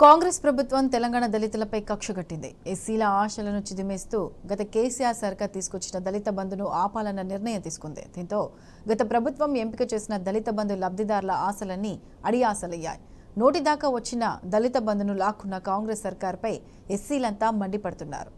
కాంగ్రెస్ ప్రభుత్వం తెలంగాణ దళితులపై కక్ష కట్టింది. ఎస్సీల ఆశలను చిదిమేస్తూ గత కేసీఆర్ సర్కార్ తీసుకొచ్చిన దళిత బంధును ఆపాలన్న నిర్ణయం తీసుకుంది. దీంతో గత ప్రభుత్వం ఎంపిక చేసిన దళిత బంధు లబ్ధిదారుల ఆశలన్నీ అడియాసలయ్యాయి. నోటిదాకా వచ్చిన దళిత బంధును లాక్కున్న కాంగ్రెస్ సర్కార్పై ఎస్సీలంతా మండిపడుతున్నారు.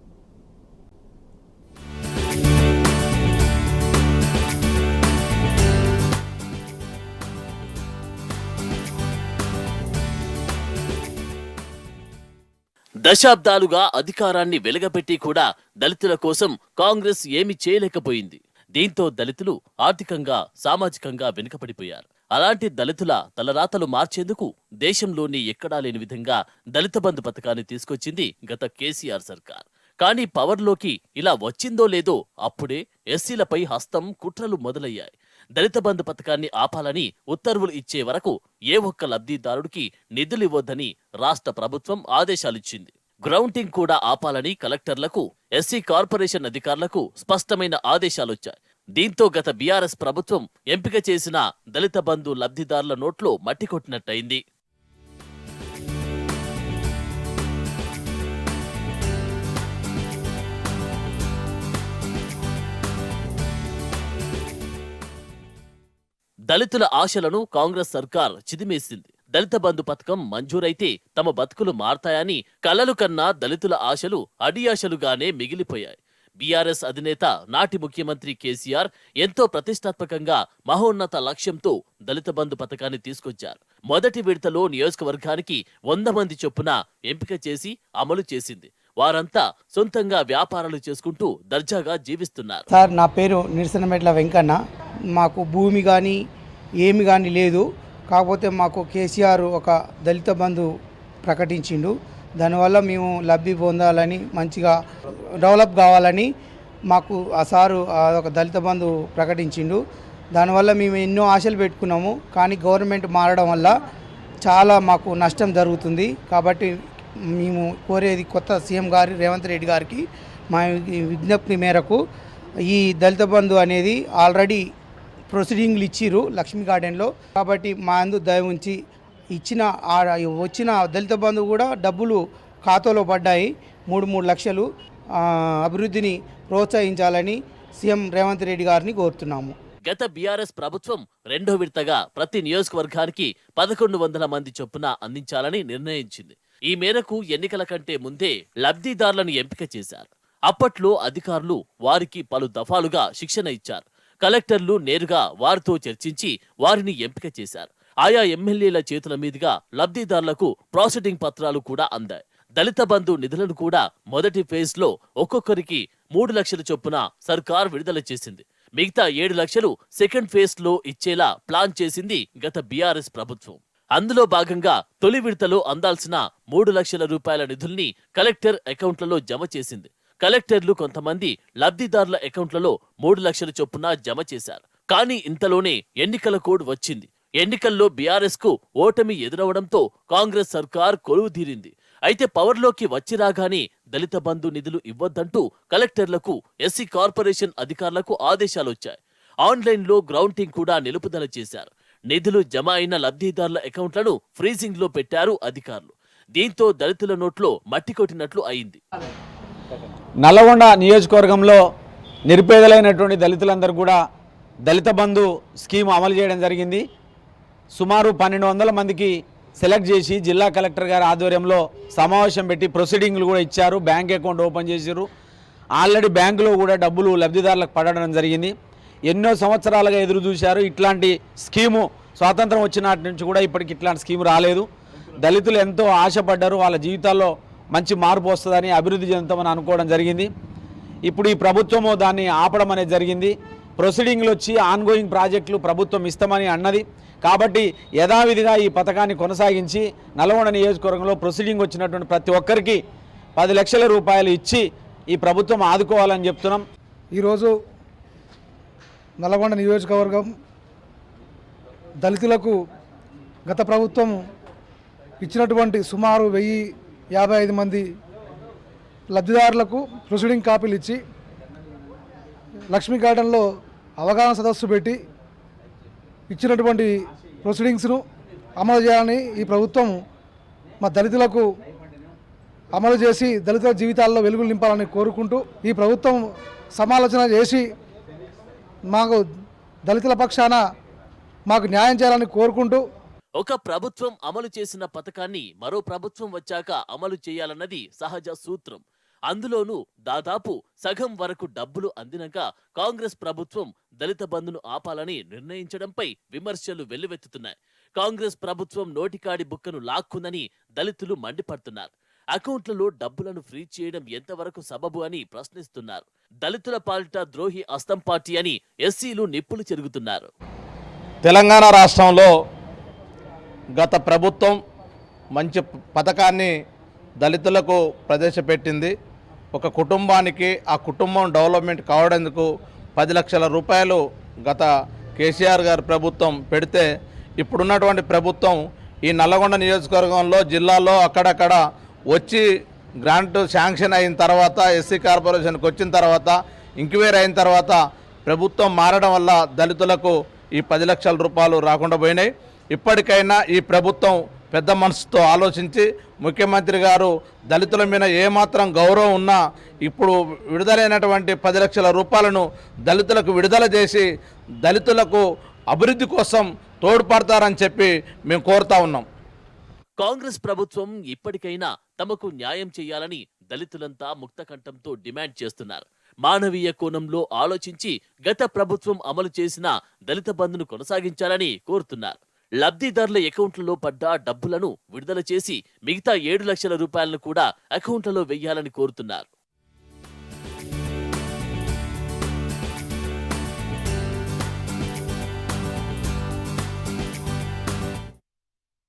దశాబ్దాలుగా అధికారాన్ని వెలగపెట్టి కూడా దళితుల కోసం కాంగ్రెస్ ఏమీ చేయలేకపోయింది. దీంతో దళితులు ఆర్థికంగా సామాజికంగా వెనుకబడిపోయారు. అలాంటి దళితుల తలరాతలు మార్చేందుకు దేశంలోని ఎక్కడా లేని విధంగా దళిత బంధు పథకాన్ని తీసుకొచ్చింది గత కేసీఆర్ సర్కార్. కానీ పవర్లోకి ఇలా వచ్చిందో లేదో అప్పుడే ఎస్సీలపై హస్తం కుట్రలు మొదలయ్యాయి. దళిత బంధు పథకాన్ని ఆపాలని ఉత్తర్వులు ఇచ్చే వరకు ఏ ఒక్క లబ్ధిదారుడికి నిధులివ్వొద్దని రాష్ట్ర ప్రభుత్వం ఆదేశాలిచ్చింది. గ్రౌండింగ్ కూడా ఆపాలని కలెక్టర్లకు, ఎస్సీ కార్పొరేషన్ అధికారులకు స్పష్టమైన ఆదేశాలొచ్చాయి. దీంతో గత బీఆర్ఎస్ ప్రభుత్వం ఎంపిక చేసిన దళిత బంధు లబ్ధిదారుల నోట్లో మట్టి కొట్టినట్టయింది. దళితుల ఆశలను కాంగ్రెస్ సర్కార్ చిదిమేసింది. దళిత బంధు పథకం మంజూరైతే తమ బతుకులు మారతాయని కలలు కన్నా దళితుల ఆశలు అడియాశలుగానే మిగిలిపోయాయి. బీఆర్ఎస్ అధినేత నాటి ముఖ్యమంత్రి కేసీఆర్ ఎంతో ప్రతిష్టాత్మకంగా మహోన్నత లక్ష్యంతో దళిత బంధు పథకాన్ని తీసుకొచ్చారు. మొదటి విడతలో నియోజకవర్గానికి 100 మంది చొప్పున ఎంపిక చేసి అమలు చేసింది. వారంతా సొంతంగా వ్యాపారాలు చేసుకుంటూ దర్జాగా జీవిస్తున్నారు. సార్, నా పేరు నిరసనమెట్ల వెంకన్న. మాకు భూమి కానీ ఏమి కానీ లేదు. కాకపోతే మాకు కేసీఆర్ ఒక దళిత బంధు ప్రకటించిండు. దానివల్ల మేము లబ్ధి పొందాలని, మంచిగా డెవలప్ కావాలని మాకు ఆ సారు ఒక దళిత బంధు ప్రకటించిండు. దానివల్ల మేము ఎన్నో ఆశలు పెట్టుకున్నాము. కానీ గవర్నమెంట్ మారడం వల్ల చాలా మాకు నష్టం జరుగుతుంది. కాబట్టి మేము కోరేది కొత్త సీఎం గారి రేవంత్ రెడ్డి గారికి మా విజ్ఞప్తి మేరకు ఈ దళిత బంధు అనేది ఆల్రెడీ ప్రొసీడింగ్లు ఇచ్చిర్రు లక్ష్మీ గార్డెన్లో. కాబట్టి మా అందు దయ ఉంచి వచ్చిన దళిత బంధు కూడా డబ్బులు ఖాతాలో పడ్డాయి. 3 లక్షలు అభివృద్ధిని ప్రోత్సహించాలని సీఎం రేవంత్ రెడ్డి గారిని కోరుతున్నాము. గత బీఆర్ఎస్ ప్రభుత్వం రెండో విడతగా ప్రతి నియోజకవర్గానికి 1100 మంది చొప్పున అందించాలని నిర్ణయించింది. ఈ మేరకు ఎన్నికల కంటే ముందే లబ్ధిదారులను ఎంపిక చేశారు. అప్పట్లో అధికారులు వారికి పలు దఫాలుగా శిక్షణ ఇచ్చారు. కలెక్టర్లు నేరుగా వారితో చర్చించి వారిని ఎంపిక చేశారు. ఆయా ఎమ్మెల్యేల చేతుల మీదుగా లబ్ధిదారులకు ప్రాసెసింగ్ పత్రాలు కూడా అందాయి. దళిత బంధు నిధులను కూడా మొదటి ఫేజ్ లో ఒక్కొక్కరికి 3 లక్షల చొప్పున సర్కార్ విడుదల చేసింది. మిగతా 7 లక్షలు సెకండ్ ఫేజ్ లో ఇచ్చేలా ప్లాన్ చేసింది గత బీఆర్ఎస్ ప్రభుత్వం. అందులో భాగంగా తొలి విడతలో అందాల్సిన 3 లక్షల రూపాయల నిధుల్ని కలెక్టర్ అకౌంట్లలో జమ చేసింది. కలెక్టర్లు కొంతమంది లబ్ధిదారుల అకౌంట్లలో 3 లక్షల చొప్పున జమ చేశారు. కానీ ఇంతలోనే ఎన్నికల కోడ్ వచ్చింది. ఎన్నికల్లో బీఆర్ఎస్ కు ఓటమి ఎదురవడంతో కాంగ్రెస్ సర్కార్ కొలువుదీరింది. అయితే పవర్లోకి వచ్చి రాగానే దళిత బంధు నిధులు ఇవ్వొద్దంటూ కలెక్టర్లకు, ఎస్సీ కార్పొరేషన్ అధికారులకు ఆదేశాలొచ్చాయి. ఆన్లైన్లో గ్రౌండింగ్ కూడా నిలుపుదల చేశారు. నిధులు జమ అయిన లబ్ధిదారుల అకౌంట్లను ఫ్రీజింగ్ లో పెట్టారు అధికారులు. దీంతో దళితుల నోట్లో మట్టి కొట్టినట్లు అయింది. నల్లగొండ నియోజకవర్గంలో నిరుపేదలైనటువంటి దళితులందరూ కూడా దళిత బంధు స్కీమ్ అమలు చేయడం జరిగింది. సుమారు 1200 మందికి సెలెక్ట్ చేసి జిల్లా కలెక్టర్ గారి ఆధ్వర్యంలో సమావేశం పెట్టి ప్రొసీడింగ్లు కూడా ఇచ్చారు. బ్యాంక్ అకౌంట్ ఓపెన్ చేశారు. ఆల్రెడీ బ్యాంకులో కూడా డబ్బులు లబ్ధిదారులకు పడడం జరిగింది. ఎన్నో సంవత్సరాలుగా ఎదురు చూశారు. ఇట్లాంటి స్కీము స్వాతంత్రం వచ్చినటి నుంచి కూడా ఇప్పటికి ఇట్లాంటి స్కీము రాలేదు. దళితులు ఎంతో ఆశపడ్డారు. వాళ్ళ జీవితాల్లో మంచి మార్పు వస్తుందని, అభివృద్ధి చెందుతామని అనుకోవడం జరిగింది. ఇప్పుడు ఈ ప్రభుత్వము దాన్ని ఆపడం అనేది జరిగింది. ప్రొసీడింగ్లు వచ్చి ఆన్గోయింగ్ ప్రాజెక్టులు ప్రభుత్వం ఇస్తామని అన్నది. కాబట్టి యథావిధిగా ఈ పథకాన్ని కొనసాగించి నల్గొండ నియోజకవర్గంలో ప్రొసీడింగ్ వచ్చినటువంటి ప్రతి ఒక్కరికి 10 లక్షల రూపాయలు ఇచ్చి ఈ ప్రభుత్వం ఆదుకోవాలని చెప్తున్నాం. ఈరోజు నల్గొండ నియోజకవర్గం దళితులకు గత ప్రభుత్వం ఇచ్చినటువంటి సుమారు 1055 మంది లబ్ధిదారులకు ప్రొసీడింగ్ కాపీలు ఇచ్చి లక్ష్మీ గార్డెన్లో అవగాహన సదస్సు పెట్టి ఇచ్చినటువంటి ప్రొసీడింగ్స్ను అమలు చేయాలని ఈ ప్రభుత్వం మా దళితులకు అమలు చేసి దళితుల జీవితాల్లో వెలుగులు నింపాలని కోరుకుంటూ ఈ ప్రభుత్వం సమాలోచన చేసి మాకు దళితుల పక్షాన మాకు న్యాయం చేయాలని కోరుకుంటూ ఒక ప్రభుత్వం అమలు చేసిన పథకాన్ని మరో ప్రభుత్వం వచ్చాక అమలు చేయాలన్నది సహజ సూత్రం. అందులోనూ దాదాపు సగం వరకు డబ్బులు అందినాక కాంగ్రెస్ ప్రభుత్వం దళిత బంధును ఆపాలని నిర్ణయించడంపై విమర్శలు వెల్లువెత్తుతున్నాయి. కాంగ్రెస్ ప్రభుత్వం నోటికాడి బుక్కను లాక్కుందని దళితులు మండిపడుతున్నారు. అకౌంట్లలో డబ్బులను ఫ్రీ చేయడం ఎంతవరకు సబబు అని ప్రశ్నిస్తున్నారు. దళితుల పాలిట ద్రోహి అస్తం పార్టీ అని ఎస్సీలు నిప్పులు చెరుగుతున్నారు. తెలంగాణ రాష్ట్రంలో గత ప్రభుత్వం మంచి పథకాన్ని దళితులకు ప్రవేశపెట్టింది. ఒక కుటుంబానికి ఆ కుటుంబం డెవలప్మెంట్ కావడానికి 10 లక్షల రూపాయలు గత కేసీఆర్ గారి ప్రభుత్వం పెడితే, ఇప్పుడున్నటువంటి ప్రభుత్వం ఈ నల్లగొండ నియోజకవర్గంలో జిల్లాలో అక్కడక్కడ వచ్చి గ్రాంట్ శాంక్షన్ అయిన తర్వాత, ఎస్సీ కార్పొరేషన్కి వచ్చిన తర్వాత, ఇంక్వైరీ అయిన తర్వాత ప్రభుత్వం మారడం వల్ల దళితులకు ఈ 10 లక్షల రూపాయలు రాకుండా పోయినాయి. ఇప్పటికైనా ఈ ప్రభుత్వం పెద్ద మనసుతో ఆలోచించి ముఖ్యమంత్రి గారు దళితుల మీద ఏమాత్రం గౌరవం ఉన్నా ఇప్పుడు విడుదలైనటువంటి 10 లక్షల రూపాయలను దళితులకు విడుదల చేసి దళితులకు అభివృద్ధి కోసం తోడ్పడతారని చెప్పి మేము కోరుతా ఉన్నాం. కాంగ్రెస్ ప్రభుత్వం ఇప్పటికైనా తమకు న్యాయం చేయాలని దళితులంతా ముక్తకంఠంతో డిమాండ్ చేస్తున్నారు. మానవీయ కోణంలో ఆలోచించి గత ప్రభుత్వం అమలు చేసిన దళిత బంధును కొనసాగించాలని కోరుతున్నారు. లబ్ధిదారుల అకౌంట్లలో పడ్డ డబ్బులను విడుదల చేసి మిగతా 7 లక్షల రూపాయలను కూడా అకౌంట్లలో వెయ్యాలని కోరుతున్నారు.